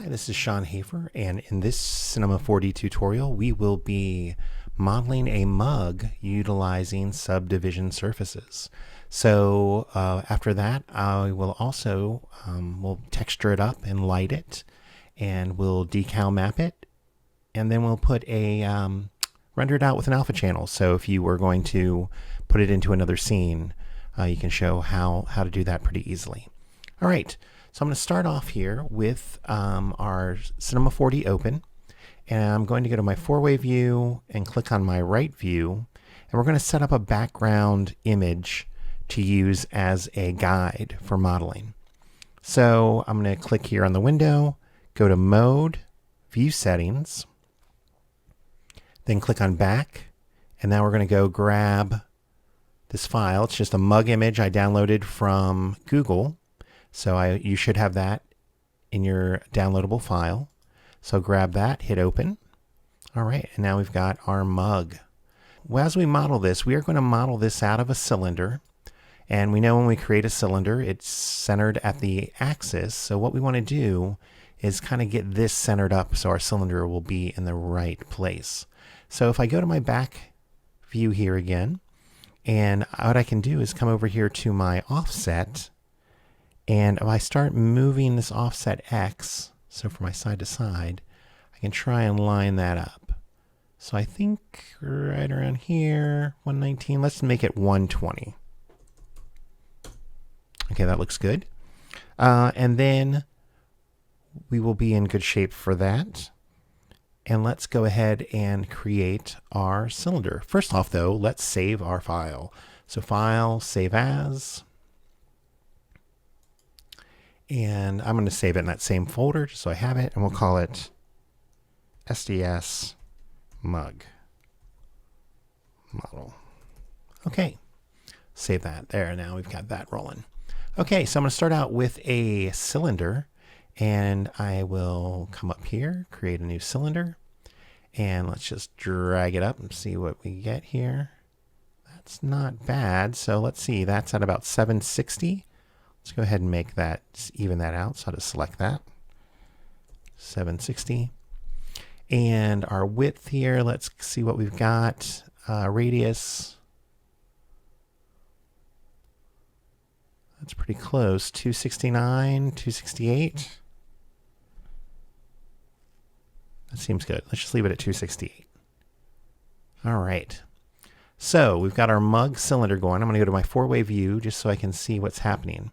Hi, this is Sean Hafer, and in this Cinema 4D tutorial, we will be modeling a mug utilizing subdivision surfaces. So after that, I will also we'll texture it up and light it, and we'll decal map it, and then we'll put a render it out with an alpha channel. So if you were going to put it into another scene, you can show how to do that pretty easily. All right. So I'm going to start off here with our Cinema 4D open, and I'm going to go to my four-way view and click on my right view, and we're going to set up a background image to use as a guide for modeling. So I'm going to click here on the window, go to Mode, View Settings, then click on Back, and now we're going to go grab this file. It's just a mug image I downloaded from Google. So you should have that in your downloadable file. So grab that, hit open. All right, and now we've got our mug. Well, as we model this, we are going to model this out of a cylinder. And we know when we create a cylinder, it's centered at the axis. So what we want to do is kind of get this centered up so our cylinder will be in the right place. So if I go to my back view here again, and what I can do is come over here to my offset. And if I start moving this offset X, so from my side to side, I can try and line that up. So I think right around here, 119, let's make it 120. Okay, that looks good. And then we will be in good shape for that. And let's go ahead and create our cylinder. First off though, let's save our file. So File, Save As. And I'm going to save it in that same folder just so I have it, and we'll call it SDS Mug Model. Okay, save that there. Now we've got that rolling. Okay, so I'm going to start out with a cylinder, and I will come up here, create a new cylinder, and let's just drag it up and see what we get here. That's not bad. So let's see, that's at about 760. Let's go ahead and make that, even that out. So I'll just select that, 760. And our width here, let's see what we've got. Radius, that's pretty close, 269, 268. That seems good. Let's just leave it at 268. All right. So we've got our mug cylinder going. I'm going to go to my four-way view just so I can see what's happening.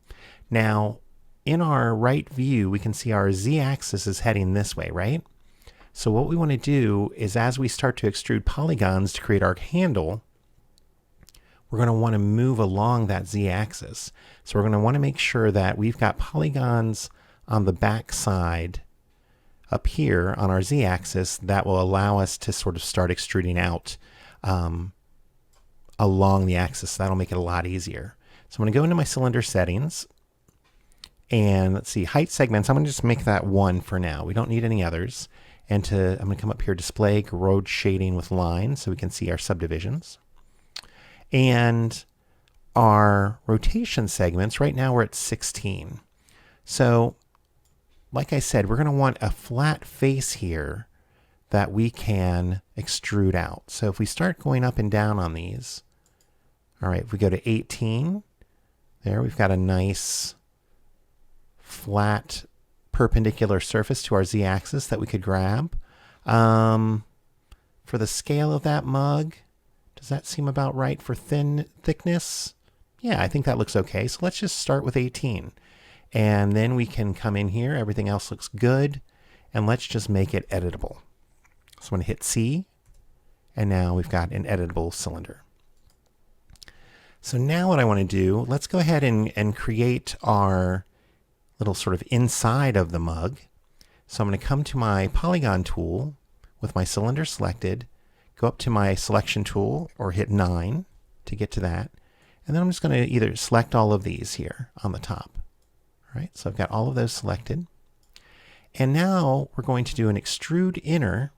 Now, in our right view, we can see our z-axis is heading this way, right? So what we want to do is as we start to extrude polygons to create our handle, we're going to want to move along that z-axis. So we're going to want to make sure that we've got polygons on the back side up here on our z-axis that will allow us to sort of start extruding out along the axis. That'll make it a lot easier. So I'm going to go into my cylinder settings, and let's see, height segments, I'm going to just make that 1 for now. We don't need any others. And I'm going to come up here, display road shading with lines, so we can see our subdivisions. And our rotation segments, right now we're at 16. So like I said, we're going to want a flat face here that we can extrude out. So if we start going up and down on these, all right, if we go to 18, there we've got a nice flat perpendicular surface to our z-axis that we could grab. For the scale of that mug, does that seem about right for thickness? Yeah, I think that looks okay. So let's just start with 18. And then we can come in here. Everything else looks good. And let's just make it editable. So I'm going to hit C. And now we've got an editable cylinder. So now what I want to do, let's go ahead and create our little sort of inside of the mug. So I'm going to come to my polygon tool with my cylinder selected, go up to my selection tool or hit 9 to get to that. And then I'm just going to either select all of these here on the top. All right, so I've got all of those selected. And now we're going to do an extrude inner.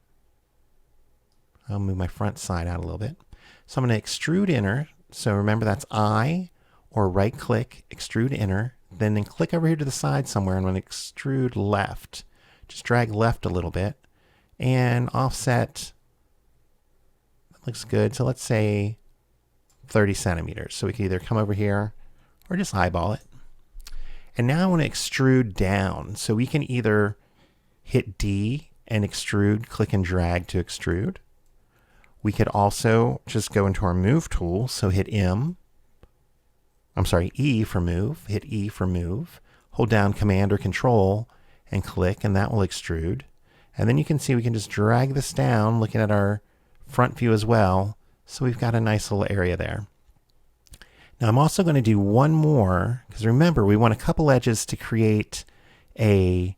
I'll move my front side out a little bit. So I'm going to extrude inner. So remember that's I, or right click, extrude inner, then click over here to the side somewhere and I'm going to extrude left just drag left a little bit and offset. That looks good. So let's say 30 centimeters. So we can either come over here or just eyeball it. And now I want to extrude down. So we can either hit D and extrude, click and drag to extrude. We could also just go into our move tool. So hit E for move, hit E for move, hold down Command or Control and click, and that will extrude. And then you can see we can just drag this down, looking at our front view as well. So we've got a nice little area there. Now I'm also going to do one more, because remember, we want a couple edges to create a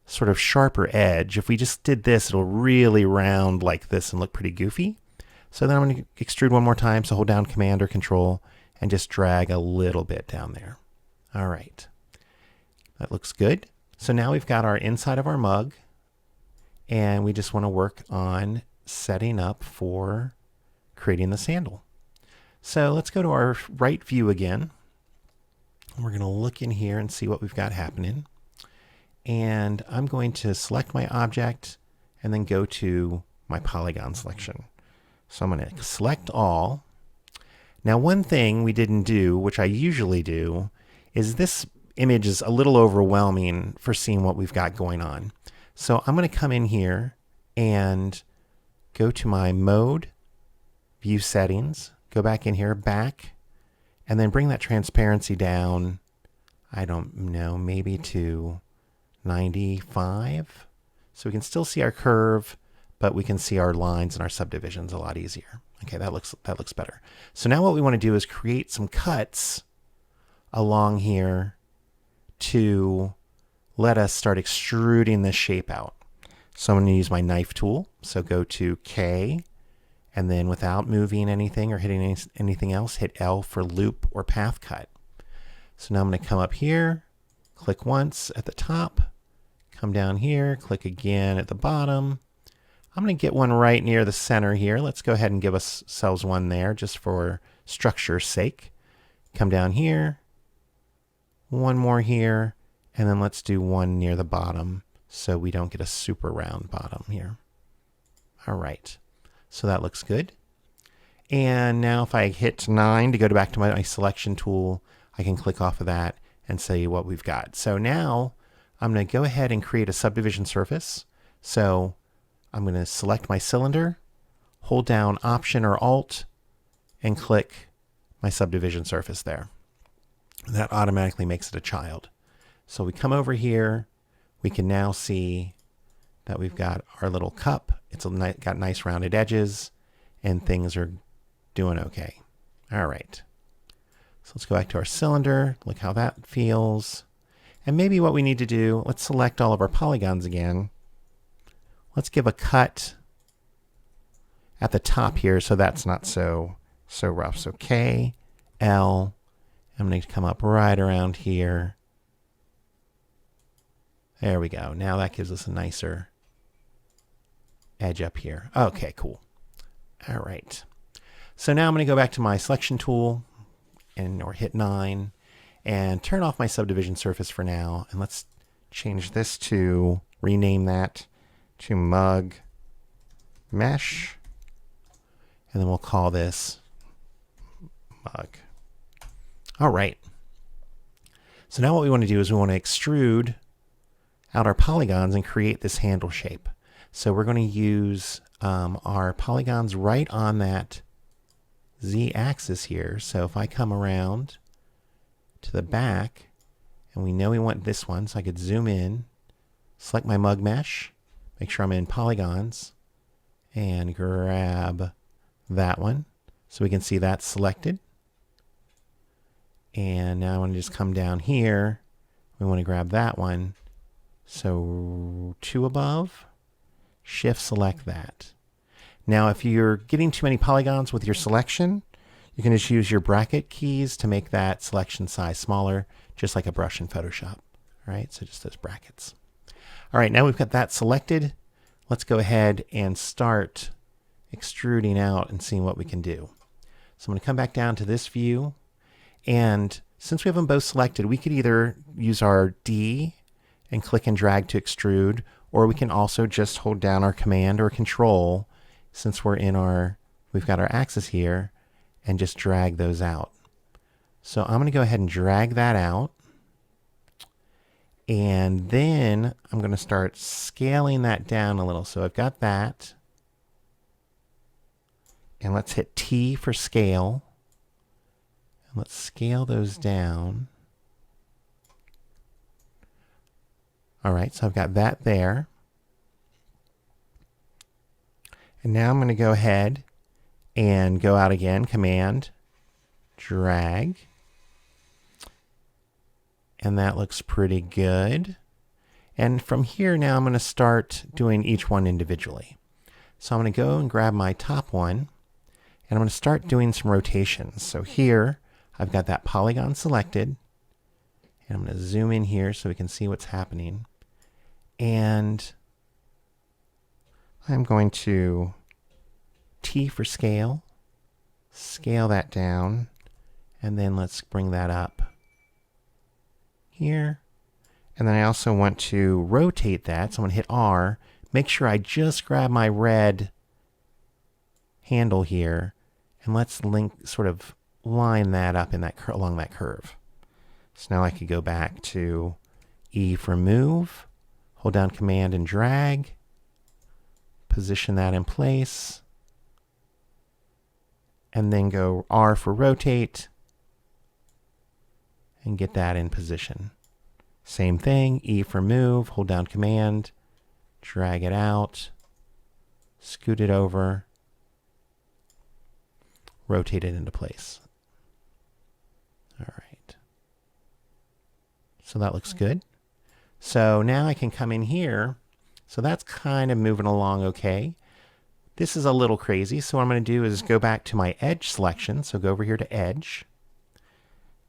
sort of sharper edge. If we just did this, it'll really round like this and look pretty goofy. So then I'm going to extrude one more time. So hold down Command or Control and just drag a little bit down there. All right. That looks good. So now we've got our inside of our mug, and we just want to work on setting up for creating the sandal. So let's go to our right view again. We're going to look in here and see what we've got happening. And I'm going to select my object and then go to my polygon selection. So I'm going to select all. Now, one thing we didn't do, which I usually do, is this image is a little overwhelming for seeing what we've got going on. So I'm going to come in here and go to my mode, view settings, go back in here, back, and then bring that transparency down, I don't know, maybe to 95. So we can still see our curve, but we can see our lines and our subdivisions a lot easier. Okay, that looks better. So now what we want to do is create some cuts along here to let us start extruding this shape out. So I'm going to use my knife tool. So go to K, and then without moving anything or hitting anything else, hit L for loop or path cut. So now I'm going to come up here, click once at the top, come down here, click again at the bottom. I'm going to get one right near the center here. Let's go ahead and give ourselves one there just for structure's sake. Come down here, one more here, and then let's do one near the bottom so we don't get a super round bottom here. All right, so that looks good. And now if I hit 9 to go back to my selection tool, I can click off of that and say what we've got. So now I'm going to go ahead and create a subdivision surface. So I'm going to select my cylinder, hold down Option or Alt, and click my subdivision surface there. That automatically makes it a child. So we come over here, we can now see that we've got our little cup. It's got nice rounded edges, and things are doing okay. All right. So let's go back to our cylinder, look how that feels. And maybe what we need to do, let's select all of our polygons again. Let's give a cut at the top here so that's not so rough. So K, L, I'm going to come up right around here. There we go. Now that gives us a nicer edge up here. Okay, cool. All right. So now I'm going to go back to my selection tool or hit 9 and turn off my subdivision surface for now. And let's change this to, rename that to mug mesh. And then we'll call this mug. All right. So now what we want to do is we want to extrude out our polygons and create this handle shape. So we're going to use our polygons right on that Z-axis here. So if I come around to the back, and we know we want this one, so I could zoom in, select my mug mesh, make sure I'm in polygons, and grab that one. So we can see that's selected. And now I want to just come down here. We want to grab that one. So 2 above, shift select that. Now if you're getting too many polygons with your selection, you can just use your bracket keys to make that selection size smaller, just like a brush in Photoshop. All right, so just those brackets. All right, now we've got that selected. Let's go ahead and start extruding out and seeing what we can do. So I'm going to come back down to this view. And since we have them both selected, we could either use our D and click and drag to extrude, or we can also just hold down our Command or Control, since we've got our axis here, and just drag those out. So I'm going to go ahead and drag that out. And then I'm going to start scaling that down a little. So I've got that. And let's hit T for scale. And let's scale those down. All right, so I've got that there. And now I'm going to go ahead and go out again, Command, drag. And that looks pretty good. And from here now I'm going to start doing each one individually. So I'm going to go and grab my top one, and I'm going to start doing some rotations. So here I've got that polygon selected, and I'm going to zoom in here so we can see what's happening. And I'm going to T for scale, scale that down, and then let's bring that up here. And then I also want to rotate that. So I'm going to hit R, make sure I just grab my red handle here, and let's sort of line that up in that along that curve. So now I could go back to E for move, hold down Command and drag, position that in place, and then go R for rotate and get that in position. Same thing, E for move, hold down Command, drag it out, scoot it over, rotate it into place. All right. So that looks good. So now I can come in here. So that's kind of moving along okay. This is a little crazy. So what I'm going to do is go back to my edge selection. So go over here to edge,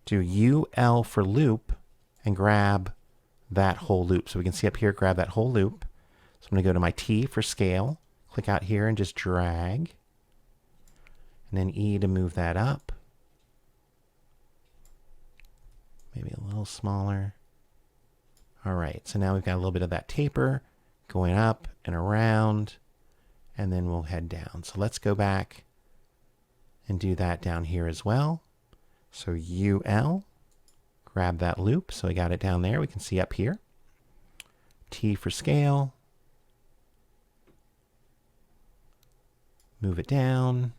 do UL for loop, and grab that whole loop. So we can see up here, grab that whole loop. So I'm going to go to my T for scale, click out here and just drag. And then E to move that up. Maybe a little smaller. All right, so now we've got a little bit of that taper going up and around, and then we'll head down. So let's go back and do that down here as well. So UL, grab that loop. So we got it down there. We can see up here. T for scale. Move it down.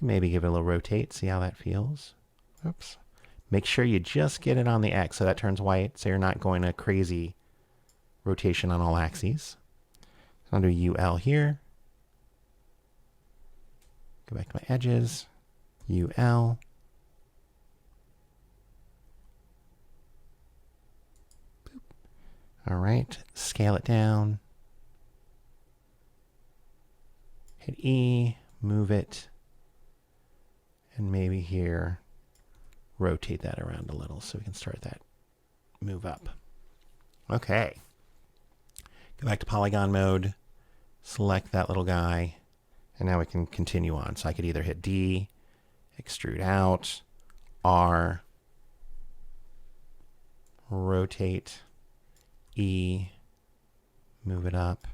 Maybe give it a little rotate, see how that feels. Oops. Make sure you just get it on the X so that turns white, so you're not going a crazy rotation on all axes. So I'll do UL here. Go back to my edges. UL. Boop. All right, scale it down. Hit E, move it. And maybe here, rotate that around a little so we can start that move up. Okay. Go back to polygon mode, select that little guy, and now we can continue on. So I could either hit D, extrude out, R, rotate, E, move it up,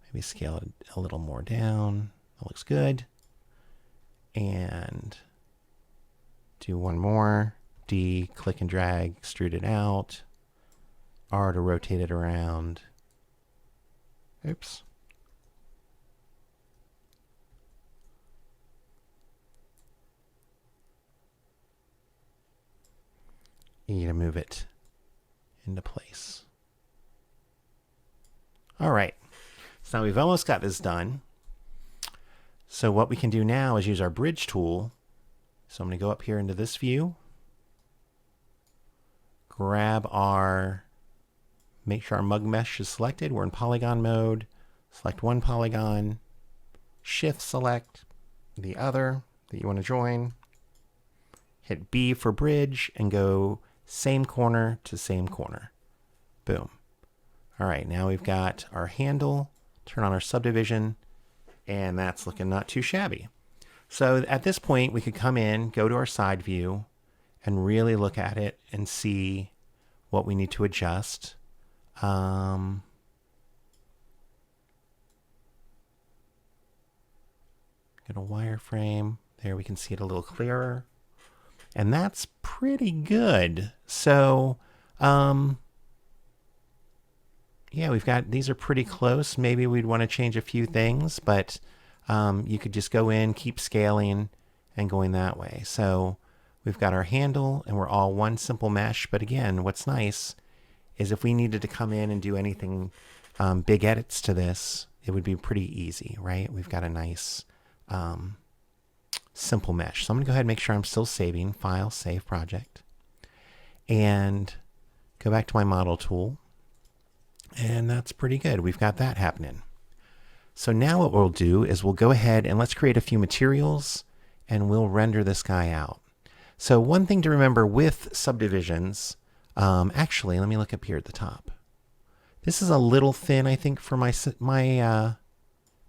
maybe scale it a little more down. That looks good. And do one more. D, click and drag, extrude it out. R to rotate it around. Oops. E to move it into place. All right. So now we've almost got this done. So what we can do now is use our bridge tool. So I'm going to go up here into this view, grab make sure our mug mesh is selected. We're in polygon mode. Select one polygon, shift select the other that you want to join. Hit B for bridge and go same corner to same corner. Boom. All right, now we've got our handle, turn on our subdivision, and that's looking not too shabby. So at this point, we could come in, go to our side view, and really look at it and see what we need to adjust. Get a wireframe. There we can see it a little clearer. And that's pretty good. So, yeah, we've got, these are pretty close. Maybe we'd want to change a few things, but you could just go in, keep scaling, and going that way. So we've got our handle, and we're all one simple mesh. But again, what's nice is if we needed to come in and do anything, big edits to this, it would be pretty easy, right? We've got a nice simple mesh. So I'm going to go ahead and make sure I'm still saving. File, Save Project. And go back to my model tool. And that's pretty good. We've got that happening. So now what we'll do is we'll go ahead and let's create a few materials and we'll render this guy out. So one thing to remember with subdivisions, actually, let me look up here at the top. This is a little thin, I think, for my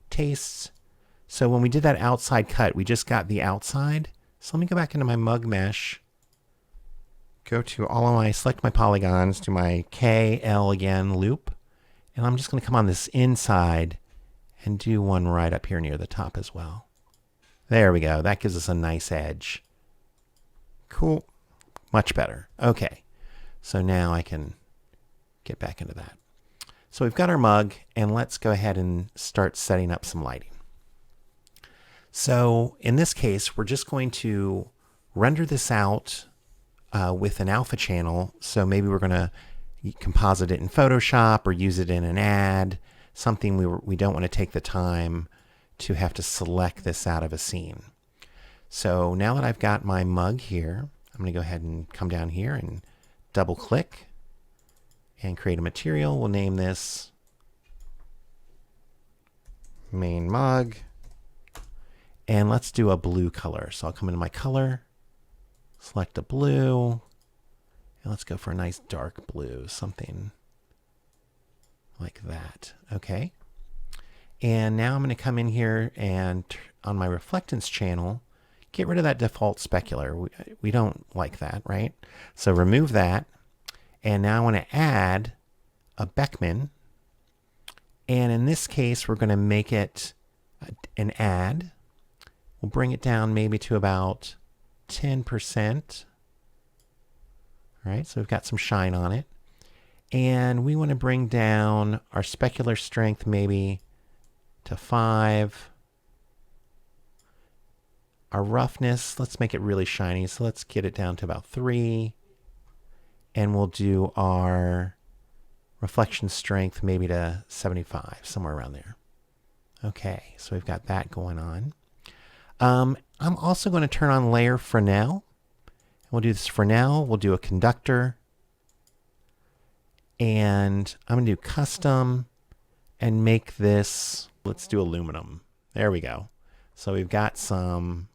tastes. So when we did that outside cut, we just got the outside. So let me go back into my mug mesh. Go to all of my, select my polygons, to my KL again loop. And I'm just going to come on this inside and do one right up here near the top as well. There we go. That gives us a nice edge. Cool. Much better. Okay. So now I can get back into that. So we've got our mug, and let's go ahead and start setting up some lighting. So in this case, we're just going to render this out with an alpha channel. So maybe we're going to composite it in Photoshop or use it in an ad, something we don't want to take the time to have to select this out of a scene. So now that I've got my mug here, I'm going to go ahead and come down here and double click and create a material. We'll name this main mug. And let's do a blue color. So I'll come into my color, select a blue, and let's go for a nice dark blue, something like that. Okay. And now I'm going to come in here and on my reflectance channel, get rid of that default specular. We don't like that, right? So remove that. And now I want to add a Beckman. And in this case, we're going to make it an add. We'll bring it down maybe to about 10%. All right, so we've got some shine on it. And we want to bring down our specular strength maybe to 5. Our roughness, let's make it really shiny. So let's get it down to about 3. And we'll do our reflection strength maybe to 75, somewhere around there. Okay, so we've got that going on. I'm also going to turn on layer Fresnel. We'll do this Fresnel. We'll do a conductor. And I'm going to do custom and make this, let's do aluminum. There we go. So we've got some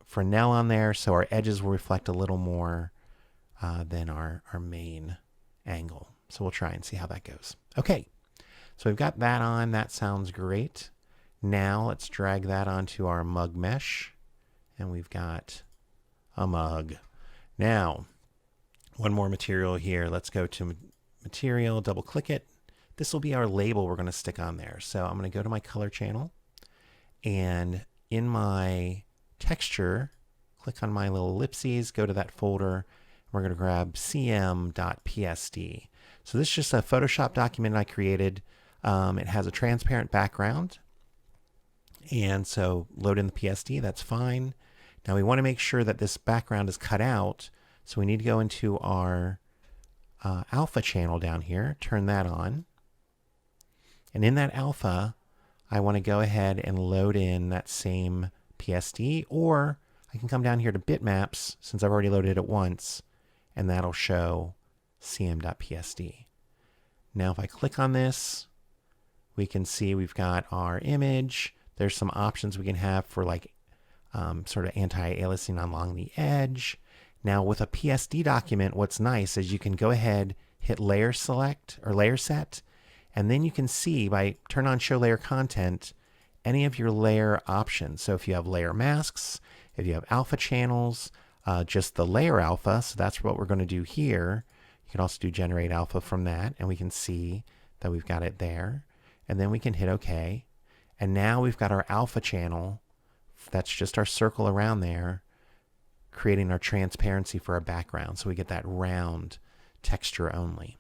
Fresnel on there, so our edges will reflect a little more than our main angle. So we'll try and see how that goes. Okay, so we've got that on. That sounds great. Now let's drag that onto our mug mesh, and we've got a mug. Now, one more material here. Let's go to material, double click it. This will be our label we're going to stick on there. So I'm going to go to my color channel, and in my texture, click on my little ellipses, go to that folder. We're going to grab cm.psd. So this is just a Photoshop document I created. It has a transparent background. And so load in the PSD, that's fine. Now we want to make sure that this background is cut out. So we need to go into our alpha channel down here, turn that on. And in that alpha, I want to go ahead and load in that same PSD, or I can come down here to bitmaps since I've already loaded it once, and that'll show cm.psd. Now if I click on this, we can see we've got our image. There's some options we can have for like sort of anti-aliasing along the edge. Now with a PSD document, what's nice is you can go ahead, hit layer select or layer set, and then you can see by turn on show layer content, any of your layer options. So if you have layer masks, if you have alpha channels, just the layer alpha, so that's what we're going to do here. You can also do generate alpha from that, and we can see that we've got it there. And then we can hit OK. And now we've got our alpha channel. That's just our circle around there, creating our transparency for our background. So we get that round texture only.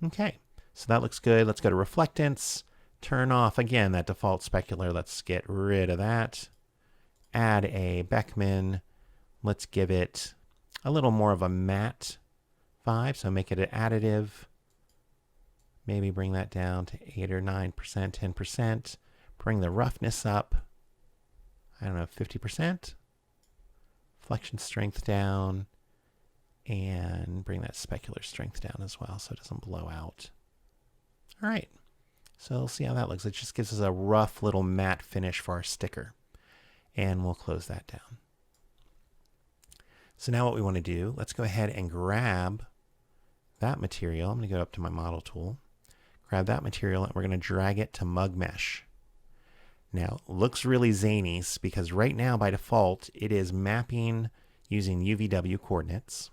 Okay, so that looks good. Let's go to reflectance. Turn off, again, that default specular. Let's get rid of that. Add a Beckman. Let's give it a little more of a matte vibe. So make it an additive. Maybe bring that down to 8 or 9%, 10%. Bring the roughness up, I don't know, 50%. Flexion strength down, and bring that specular strength down as well so it doesn't blow out. All right, so we'll see how that looks. It just gives us a rough little matte finish for our sticker. And we'll close that down. So now what we want to do, let's go ahead and grab that material. I'm going to go up to my model tool, grab that material, and we're going to drag it to Mug Mesh. Now, it looks really zany because right now, by default, it is mapping using UVW coordinates.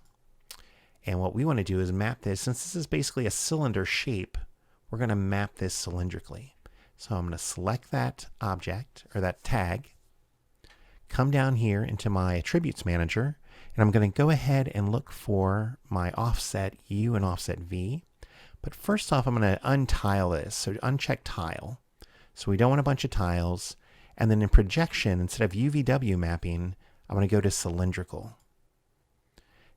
And what we want to do is map this. Since this is basically a cylinder shape, we're going to map this cylindrically. So I'm going to select that object, or that tag, come down here into my Attributes Manager, and I'm going to go ahead and look for my offset U and offset V. But first off, I'm going to untile this. So uncheck tile. So we don't want a bunch of tiles. And then in projection, instead of UVW mapping, I'm going to go to cylindrical.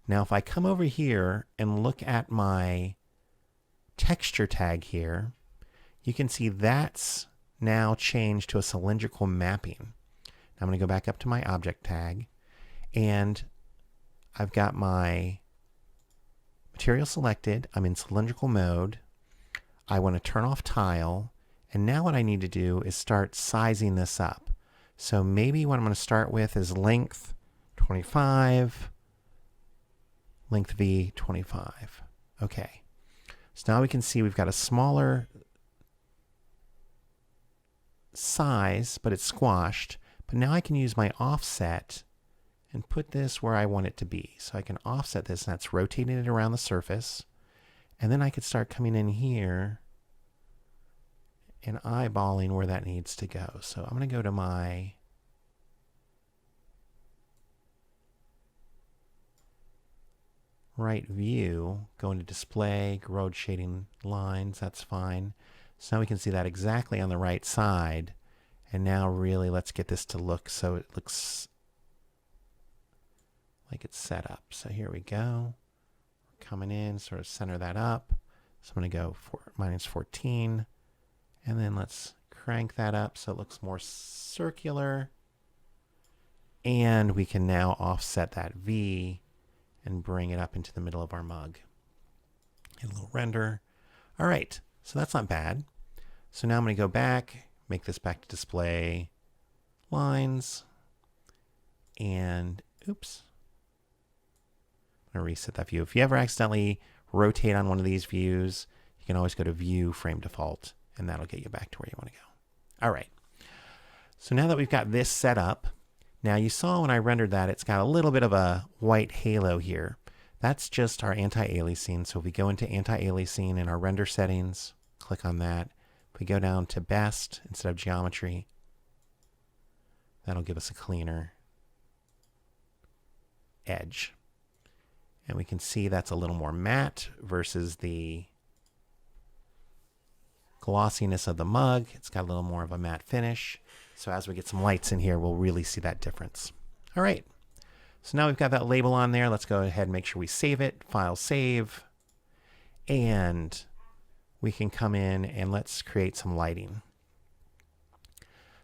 Now, if I come over here and look at my texture tag here, you can see that's now changed to a cylindrical mapping. Now I'm going to go back up to my object tag, and I've got my material selected. I'm in cylindrical mode. I want to turn off tile. And now what I need to do is start sizing this up. So maybe what I'm going to start with is length 25, length V 25. Okay. So now we can see we've got a smaller size, but it's squashed. But now I can use my offset and put this where I want it to be. So I can offset this, and that's rotating it around the surface. And then I could start coming in here and eyeballing where that needs to go. So I'm going to go to my right view, go into display, road shading lines, that's fine. So now we can see that exactly on the right side. And now really let's get this to look so it looks like it's set up. So here we go. Coming in, sort of center that up. So I'm going to go for -14. And then let's crank that up so it looks more circular. And we can now offset that V and bring it up into the middle of our mug. Get a little render. All right, so that's not bad. So now I'm going to go back, make this back to display lines. And oops. I'm going to reset that view. If you ever accidentally rotate on one of these views, you can always go to View, Frame Default, and that'll get you back to where you want to go. All right. So now that we've got this set up, now you saw when I rendered that, it's got a little bit of a white halo here. That's just our anti-aliasing. So if we go into anti-aliasing in our render settings, click on that. If we go down to best instead of geometry, that'll give us a cleaner edge. And we can see that's a little more matte versus the glossiness of the mug. It's got a little more of a matte finish. So as we get some lights in here, we'll really see that difference. All right. So now we've got that label on there. Let's go ahead and make sure we save it. File save. And we can come in and let's create some lighting.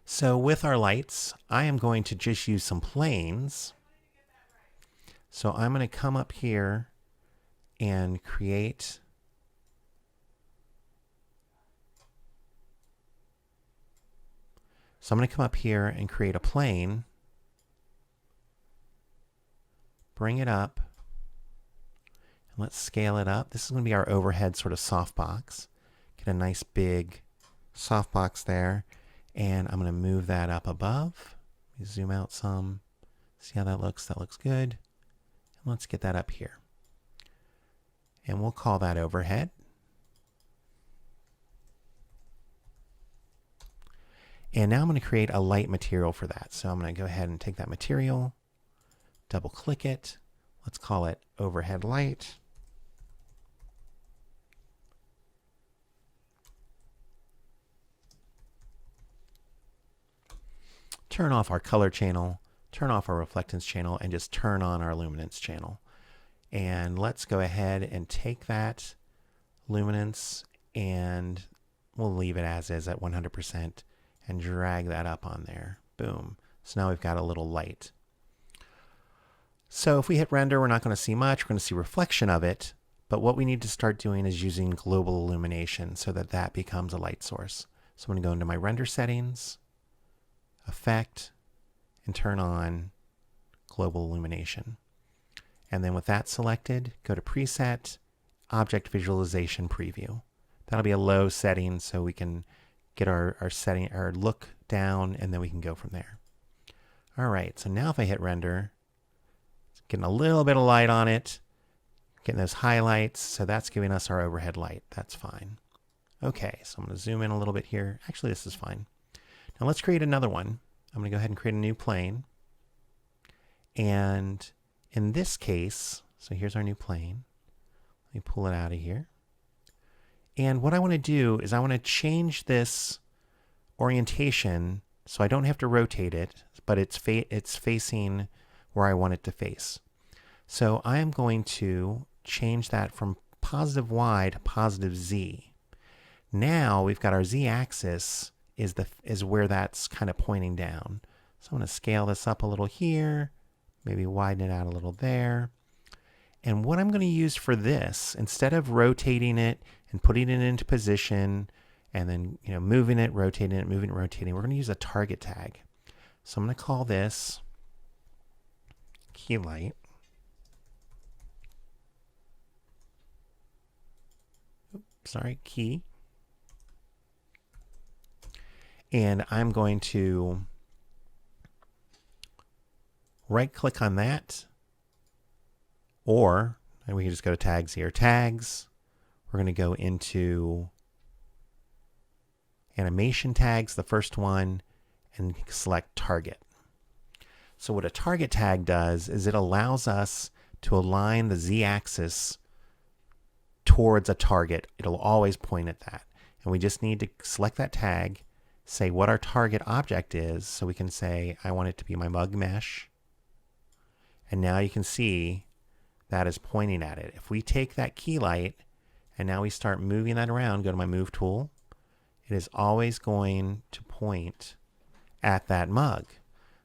So with our lights, I am going to just use some planes. So I'm going to come up here and create So I'm going to come up here and create a plane, bring it up, and let's scale it up. This is going to be our overhead sort of softbox. Get a nice big softbox there, and I'm going to move that up above. Let me zoom out some, see how that looks. That looks good. And let's get that up here. and we'll call that overhead. And now I'm going to create a light material for that. So I'm going to go ahead and take that material, double click it. Let's call it overhead light. Turn off our color channel, turn off our reflectance channel, and just turn on our luminance channel. And let's go ahead and take that luminance and we'll leave it as is at 100% and drag that up on there. Boom. So now we've got a little light. So if we hit render, we're not going to see much. We're going to see reflection of it. But what we need to start doing is using global illumination so that that becomes a light source. So I'm going to go into my render settings, effect, and turn on global illumination. And then with that selected, go to preset, object visualization preview. That'll be a low setting so we can get our setting, our look down, and then we can go from there. All right, so now if I hit render, it's getting a little bit of light on it, getting those highlights, so that's giving us our overhead light. That's fine. Okay, so I'm going to zoom in a little bit here. Actually, this is fine. Now let's create another one. I'm going to go ahead and create a new plane. And in this case, so here's our new plane. Let me pull it out of here. And what I want to do is I want to change this orientation so I don't have to rotate it, but it's facing where I want it to face. So I am going to change that from positive Y to positive Z. Now we've got our Z axis is where that's kind of pointing down. So I'm going to scale this up a little here, maybe widen it out a little there. And what I'm going to use for this, instead of rotating it and putting it into position and then moving it, rotating it, moving it, rotating, we're going to use a target tag. So I'm going to call this key light. Key. And I'm going to right click on that, or and we can just go to tags here. Tags. We're going to go into animation tags, the first one, and select target. So what a target tag does is it allows us to align the Z-axis towards a target. It'll always point at that. And we just need to select that tag, say what our target object is, so we can say, I want it to be my mug mesh. And now you can see that is pointing at it. If we take that key light and now we start moving that around, go to my move tool, it is always going to point at that mug.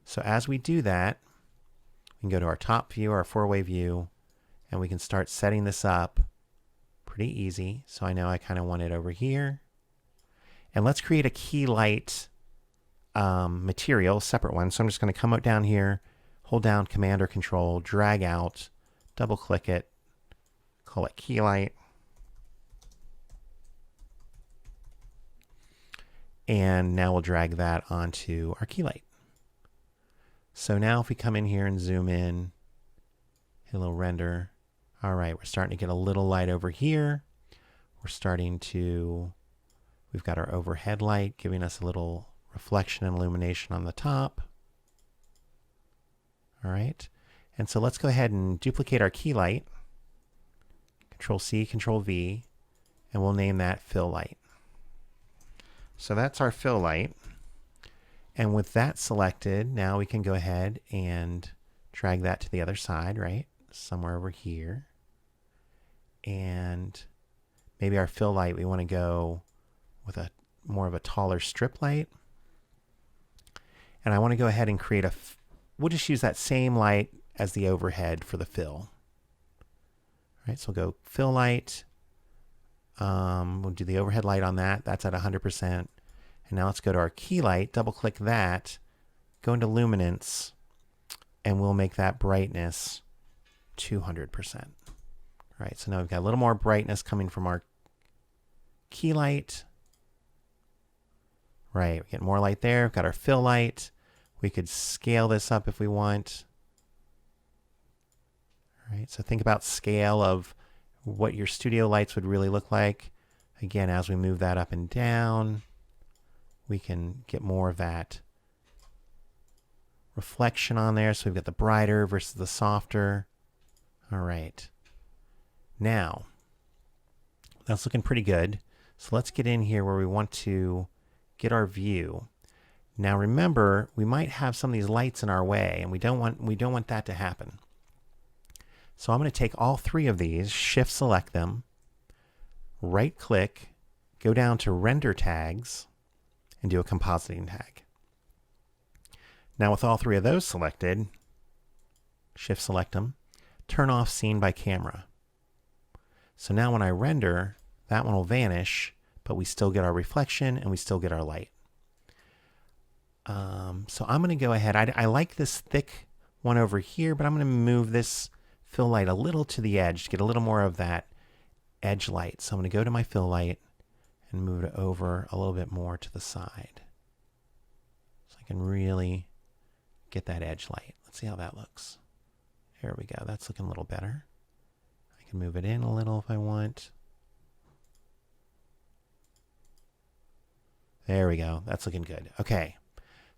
So as we do that, we can go to our top view, our four-way view, and we can start setting this up pretty easy. So I know I kind of want it over here. And let's create a key light material, separate one. So I'm just going to come up down here, hold down Command or Control, drag out, double click it, call it key light. And now we'll drag that onto our key light. So now if we come in here and zoom in, hit a little render. All right, we're starting to get a little light over here. We're starting to, we've got our overhead light giving us a little reflection and illumination on the top. All right, and so let's go ahead and duplicate our key light. Control C, Control V, and we'll name that fill light. So that's our fill light. And with that selected, now we can go ahead and drag that to the other side, right? Somewhere over here. And maybe our fill light, we want to go with a more of a taller strip light. And I want to go ahead and create we'll just use that same light as the overhead for the fill. All right, so we'll go fill light. We'll do the overhead light on that. That's at 100%. And now let's go to our key light, double click that, go into luminance, and we'll make that brightness 200%. All right, so now we've got a little more brightness coming from our key light. Right, we get more light there. We've got our fill light. We could scale this up if we want. All right, so think about scale of what your studio lights would really look like. Again, as we move that up and down, we can get more of that reflection on there. So we've got the brighter versus the softer. All right. Now, that's looking pretty good. So let's get in here where we want to get our view. Now remember, we might have some of these lights in our way, and we don't want that to happen. So I'm going to take all three of these, shift select them, right click, go down to render tags, and do a compositing tag. Now with all three of those selected, shift select them, turn off scene by camera. So now when I render, that one will vanish, but we still get our reflection and we still get our light. So I'm going to go ahead. I like this thick one over here, but I'm going to move this fill light a little to the edge to get a little more of that edge light. So I'm going to go to my fill light and move it over a little bit more to the side, so I can really get that edge light. Let's see how that looks. There we go. That's looking a little better. I can move it in a little if I want. There we go. That's looking good. Okay.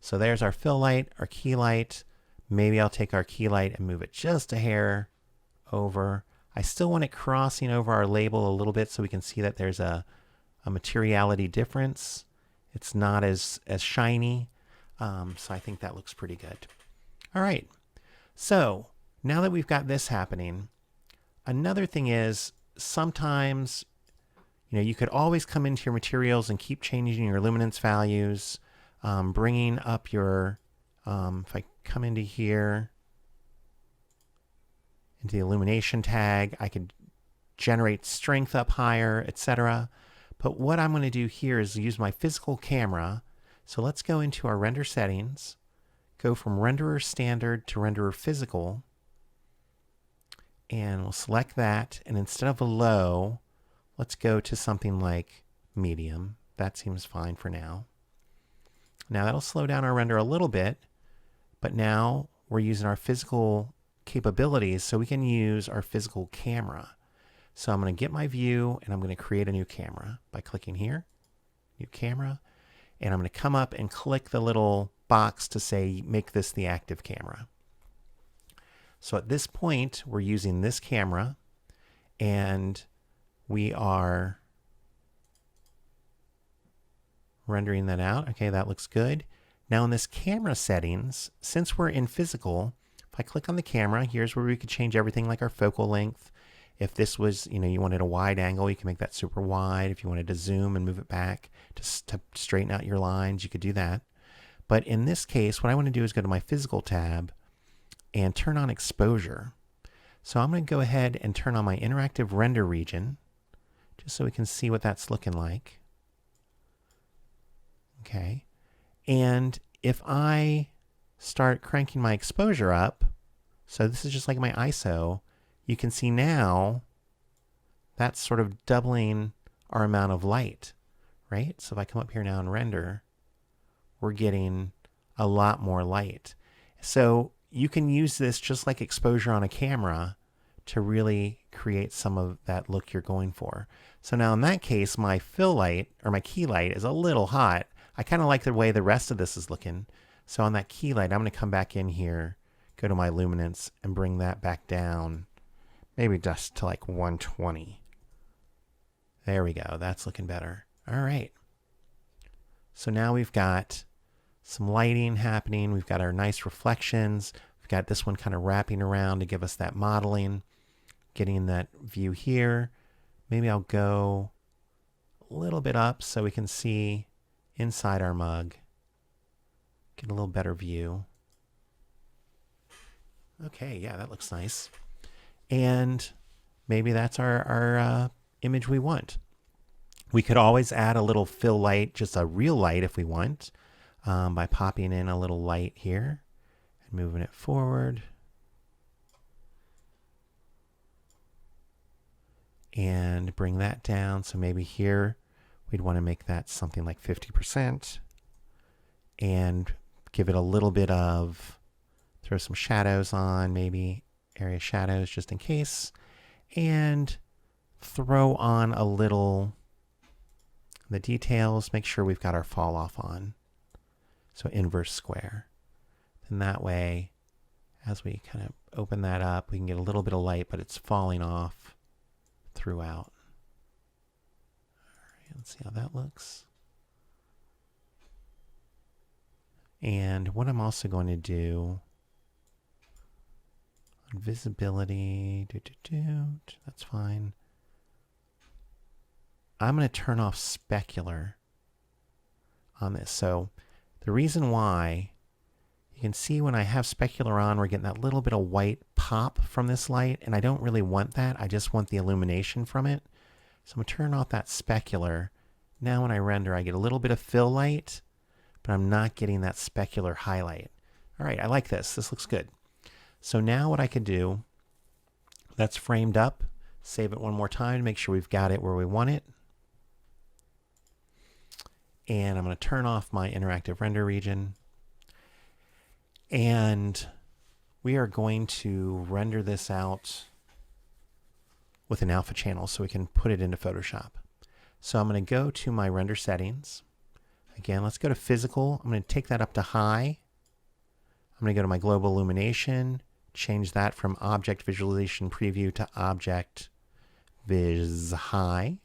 So there's our fill light, our key light. Maybe I'll take our key light and move it just a hair over. I still want it crossing over our label a little bit so we can see that there's a materiality difference. It's not as shiny. So I think that looks pretty good. All right. So now that we've got this happening, another thing is sometimes, you could always come into your materials and keep changing your luminance values, bringing up your, if I come into here, into the illumination tag, I could generate strength up higher, etc. But what I'm going to do here is use my physical camera. So let's go into our render settings, go from renderer standard to renderer physical, and we'll select that. And instead of a low, let's go to something like medium. That seems fine for now. Now that'll slow down our render a little bit, but now we're using our physical capabilities so we can use our physical camera. So I'm going to get my view and I'm going to create a new camera by clicking here, new camera, and I'm going to come up and click the little box to say make this the active camera. So at this point we're using this camera and we are rendering that out. Okay, that looks good. Now in this camera settings, since we're in physical, if I click on the camera, here's where we could change everything like our focal length. If this was, you wanted a wide angle, you can make that super wide. If you wanted to zoom and move it back to straighten out your lines, you could do that. But in this case, what I want to do is go to my physical tab and turn on exposure. So I'm going to go ahead and turn on my interactive render region just so we can see what that's looking like. Okay. And if I start cranking my exposure up, so this is just like my ISO, you can see now that's sort of doubling our amount of light, right? So if I come up here now and render, we're getting a lot more light. So you can use this just like exposure on a camera to really create some of that look you're going for. So now in that case, my fill light or my key light is a little hot. I kind of like the way the rest of this is looking. So on that key light, I'm going to come back in here, go to my luminance and bring that back down, maybe just to like 120. There we go. That's looking better. All right. So now we've got some lighting happening. We've got our nice reflections. We've got this one kind of wrapping around to give us that modeling, getting that view here. Maybe I'll go a little bit up so we can see inside our mug. Get a little better view. Okay, yeah, that looks nice. And maybe that's our image we want. We could always add a little fill light, just a real light if we want, by popping in a little light here and moving it forward. And bring that down. So maybe here we'd want to make that something like 50% and give it a little bit of, throw some shadows on, maybe area shadows just in case. And throw on a little the details, make sure we've got our fall off on. So inverse square. And that way, as we kind of open that up, we can get a little bit of light, but it's falling off throughout. All right, let's see how that looks. And what I'm also going to do on visibility, that's fine. I'm going to turn off specular on this. So the reason why, you can see when I have specular on, we're getting that little bit of white pop from this light, and I don't really want that. I just want the illumination from it. So I'm going to turn off that specular. Now when I render, I get a little bit of fill light, but I'm not getting that specular highlight. All right, I like this. This looks good. So now what I could do, that's framed up. Save it one more time to make sure we've got it where we want it. And I'm going to turn off my interactive render region. And we are going to render this out with an alpha channel so we can put it into Photoshop. So I'm going to go to my render settings. Again, let's go to physical. I'm going to take that up to high. I'm going to go to my global illumination, change that from object visualization preview to object viz high.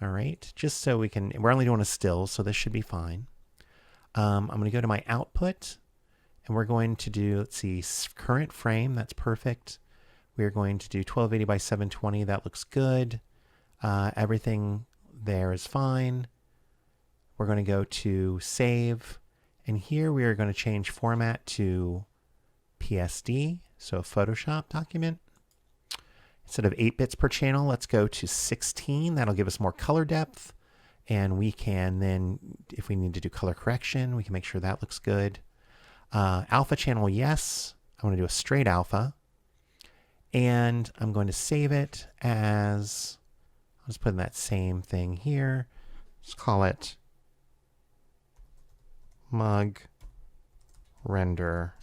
All right, just so we can, we're only doing a still, so this should be fine. I'm going to go to my output, and we're going to do, let's see, current frame, that's perfect. We're going to do 1280 by 720, that looks good. Everything there is fine. We're going to go to save, and here we are going to change format to PSD, so a Photoshop document. Instead of 8 bits per channel, let's go to 16. That'll give us more color depth. And we can then, if we need to do color correction, we can make sure that looks good. Alpha channel, yes. I want to do a straight alpha. And I'm going to save it as, I'll just put in that same thing here. Let's call it Mug Render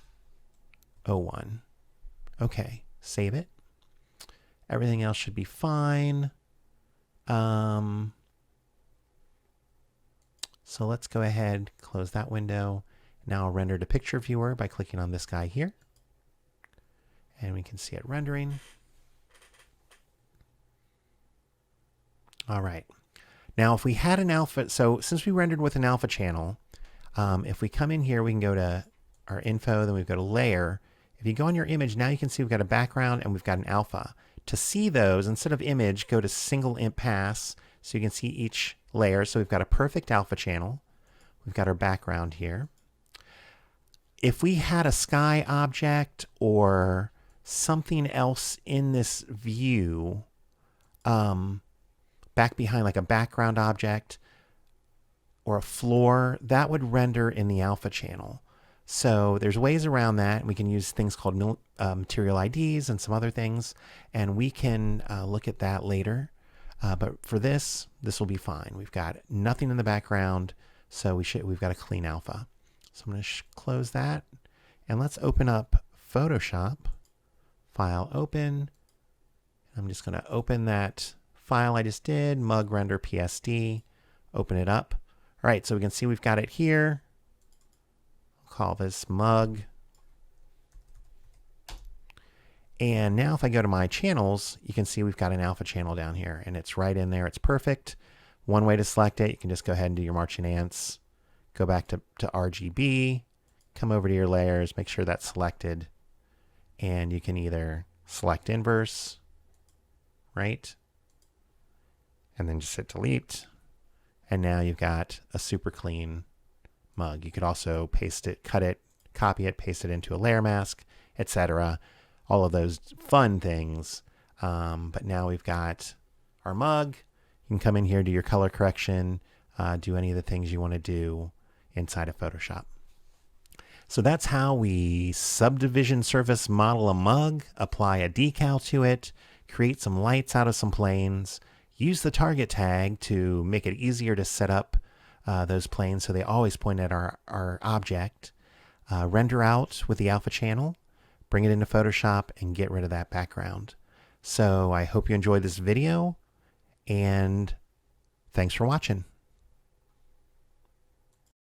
01. Okay, save it. Everything else should be fine. So let's go ahead, close that window. Now I'll render to picture viewer by clicking on this guy here. And we can see it rendering. All right. Now if we had an alpha, so since we rendered with an alpha channel, if we come in here, we can go to our info, then we go to layer. If you go on your image, now you can see we've got a background and we've got an alpha. To see those, instead of image, go to single imp pass so you can see each layer. So we've got a perfect alpha channel. We've got our background here. If we had a sky object or something else in this view, back behind like a background object or a floor, that would render in the alpha channel. So there's ways around that. We can use things called material IDs and some other things, and we can look at that later. But for this will be fine. We've got nothing in the background, so we've got a clean alpha. So I'm going to close that, and let's open up Photoshop. File open. I'm just going to open that file I just did, Mug Render PSD. Open it up. All right, so we can see we've got it here. Call this mug. And now if I go to my channels, you can see we've got an alpha channel down here, and it's right in there. It's perfect. One way to select it, you can just go ahead and do your marching ants. Go back to RGB, come over to your layers, make sure that's selected, and you can either select inverse, right? And then just hit delete. And now you've got a super clean mug. You could also paste it, cut it, copy it, paste it into a layer mask, etc. All of those fun things. But now we've got our mug. You can come in here, do your color correction, do any of the things you want to do inside of Photoshop. So that's how we subdivision surface model a mug, apply a decal to it, create some lights out of some planes, use the target tag to make it easier to set up those planes so they always point at our object, render out with the alpha channel, bring it into Photoshop, and get rid of that background. So I hope you enjoyed this video. And thanks for watching.